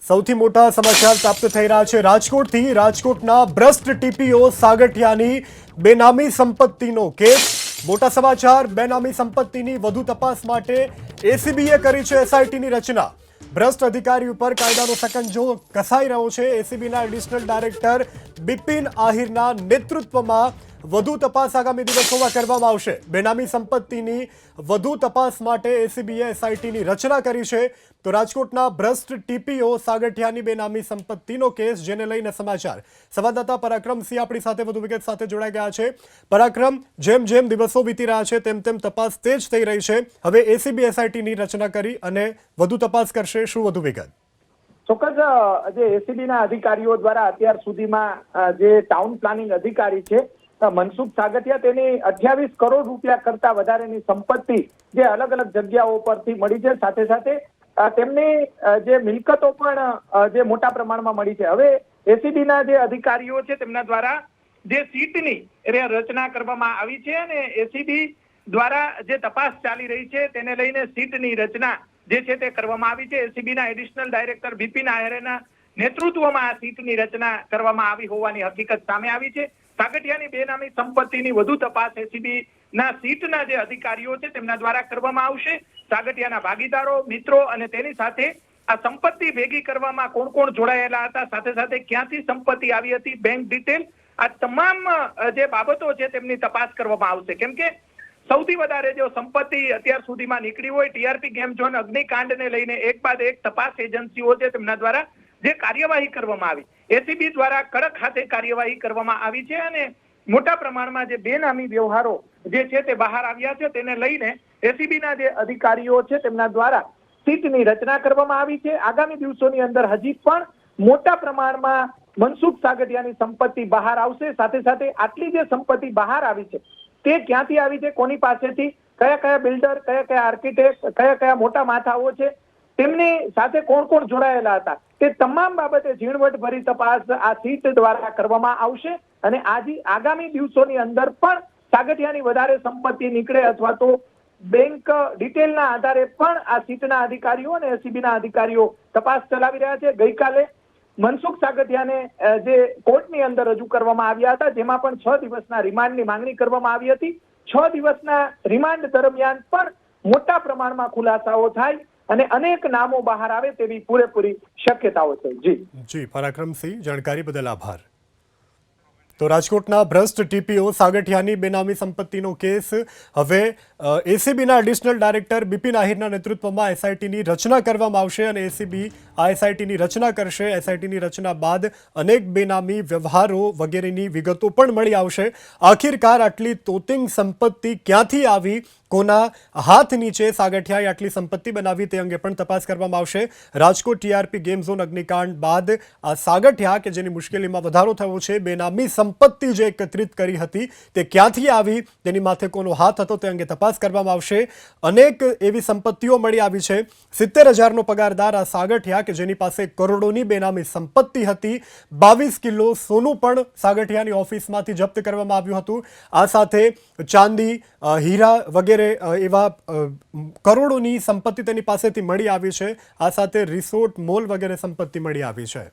સૌથી મોટા સમાચાર પ્રાપ્ત થઈ રહ્યા છે રાજકોટથી। રાજકોટના ભ્રષ્ટ ટીપીઓ સાગઠિયાની બેનામી સંપત્તિનો કેસ। મોટા સમાચાર, બેનામી સંપત્તિની વધુ તપાસ માટે એસીબીએ કરી છે એસઆઈટીની રચના। ભ્રષ્ટ અધિકારી ઉપર કાયદાનો સકંજો કસાઈ રહ્યો છે। એસીબીના એડિશનલ ડાયરેક્ટર બિપિન આહિરના નેતૃત્વમાં વધુ તપાસ આગામી દિવસોમાં કરવામાં આવશે। બેનામી સંપત્તિની વધુ તપાસ માટે એસીબીએ એસઆઈટીની રચના કરી છે। તો રાજકોટના ભ્રષ્ટ ટીપીઓ સાગઠિયાની બેનામી સંપત્તિનો કેસ, જેને લઈને સમાચાર સંવાદદાતા પરાક્રમસિંહ આપણી સાથે વધુ વિગત સાથે જોડાઈ ગયા છે। પરાક્રમ, જેમ જેમ દિવસો વીતી રહ્યા છે તેમ તેમ તપાસ તેજ થઈ રહી છે। હવે એસીબી એસઆઈટીની રચના કરી અને વધુ તપાસ કરશે, શું વધુ વિગત? ચોક્કસ જે એસીબીના અધિકારીઓ દ્વારા અત્યાર સુધીમાં જે ટાઉન પ્લાનિંગ અધિકારી છે મનસુખ સાગઠિયા, તેની 28 કરોડ રૂપિયા કરતા વધારેની સંપત્તિ જે અલગ અલગ જગ્યાઓ પરથી મળી છે, સાથે સાથે તેમની જે મિલકતો પણ જે મોટા પ્રમાણમાં મળી છે। હવે એસીબીના જે અધિકારીઓ છે તેમના દ્વારા જે સીટની રચના કરવામાં આવી છે અને એસીબી દ્વારા જે તપાસ ચાલી રહી છે તેને લઈને સીટની રચના જે છે તે કરવામાં આવી છે। એસીબીના એડિશનલ ડાયરેક્ટર બિપિન આહિરના નેતૃત્વમાં આ સીટની રચના કરવામાં આવી હોવાની હકીકત સામે આવી છે। સાગઠિયાની બેનામી સંપત્તિની વધુ તપાસ એસીબીના સીટના જે અધિકારીઓ છે તેમના દ્વારા કરવામાં આવશે। સાગઠિયાના ભાગીદારો, મિત્રો અને તેની સાથે આ સંપત્તિ ભેગી કરવામાં કોણ કોણ જોડાયેલા હતા, સાથે સાથે ક્યાંથી સંપત્તિ આવી હતી, બેંક ડિટેલ, આ તમામ જે બાબતો છે તેમની તપાસ કરવામાં આવશે। કેમ કે સૌથી વધારે જો સંપત્તિ અત્યાર સુધીમાં નીકળી હોય, ટીઆરપી ગેમ ઝોન અગ્નિકાંડને લઈને એક બાદ એક તપાસ એજન્સીઓ છે તેમના દ્વારા જે કાર્યવાહી કરવામાં આવી, એસીબી દ્વારા કડક હાથે કાર્યવાહી કરવામાં આવી છે અને મોટા પ્રમાણમાં જે બેનામી વ્યવહારો જે છે તે બહાર આવ્યા છે તેને લઈને એસીબીના જે અધિકારીઓ છે તેમના દ્વારા સીટની રચના કરવામાં આવી છે। આગામી દિવસોની અંદર હજી પણ મોટા પ્રમાણમાં મનસુખ સાગઠિયાની સંપત્તિ બહાર આવશે। સાથે સાથે આટલી જે સંપત્તિ બહાર આવી છે તે ક્યાંથી આવી છે, કોની પાસેથી, કયા કયા બિલ્ડર, કયા કયા આર્કિટેક્ટ, કયા કયા મોટા માથાઓ છે, તેમની સાથે કોણ કોણ જોડાયેલા હતા, તે તમામ બાબતે ઝીણવટભરી તપાસ આ સીટ દ્વારા કરવામાં આવશે અને આગામી દિવસોની અંદર પણ સાગઠિયાની વધારે સંપત્તિ નીકળે અથવા તો બેંક ડિટેલના આધારે પણ આ સીટના અધિકારીઓ અને એસીબીના અધિકારીઓ તપાસ ચલાવી રહ્યા છે। ગઈકાલે મનસુખ સાગઠિયાને જે કોર્ટની અંદર રજૂ કરવામાં આવ્યા હતા, જેમાં પણ 6 દિવસના રિમાન્ડની માંગણી કરવામાં આવી હતી। 6 દિવસના રિમાન્ડ દરમિયાન પણ મોટા પ્રમાણમાં ખુલાસાઓ થાય અને અનેક નામો બહાર આવે તેવી પૂરેપૂરી શક્યતાઓ છે। જી પરાક્રમસિંહ, જાણકારી બદલ આભાર। તો રાજકોટના ભ્રષ્ટ ટીપીઓ સાગઠિયાની બેનામી સંપત્તિનો કેસ હવે એસીબીના એડિશનલ ડાયરેક્ટર બિપિન આહિરના નેતૃત્વમાં એસઆઈટીની રચના કરવામાં આવશે અને એસીબી આ એસઆઈટીની રચના કરશે। એસઆઈટીની રચના બાદ અનેક બેનામી વ્યવહારો વગેરેની વિગતો પણ મળી આવશે। આખિરકાર આટલી તોતિંગ સંપત્તિ ક્યાંથી આવી, કોના હાથ નીચે સાગઠિયાએ આટલી સંપત્તિ બનાવી, તે અંગે પણ તપાસ કરવામાં આવશે। રાજકોટ ટીઆરપી ગેમ ઝોન અગ્નિકાંડ બાદ આ સાગઠિયા કે જેની મુશ્કેલીમાં વધારો થયો છે, બેનામી સંપત્તિ જે એકત્રિત કરી હતી તે ક્યાંથી આવી, તેની માથે કોનો હાથ હતો, તે અંગે તપાસ કરવામાં આવશે। અનેક એવી સંપત્તિઓ મળી આવી છે। 70,000નો પગારદાર આ સાગઠિયા કે જેની પાસે કરોડોની બેનામી સંપત્તિ હતી, 22 કિલો સોનું પણ સાગઠિયાની ઓફિસમાંથી જપ્ત કરવામાં આવ્યું હતું। આ સાથે ચાંદી, હીરા વગેરે એવા કરોડોની સંપત્તિ તેની પાસેથી મળી આવી છે। આ સાથે રિસોર્ટ, મોલ વગેરે સંપત્તિ મળી આવી છે।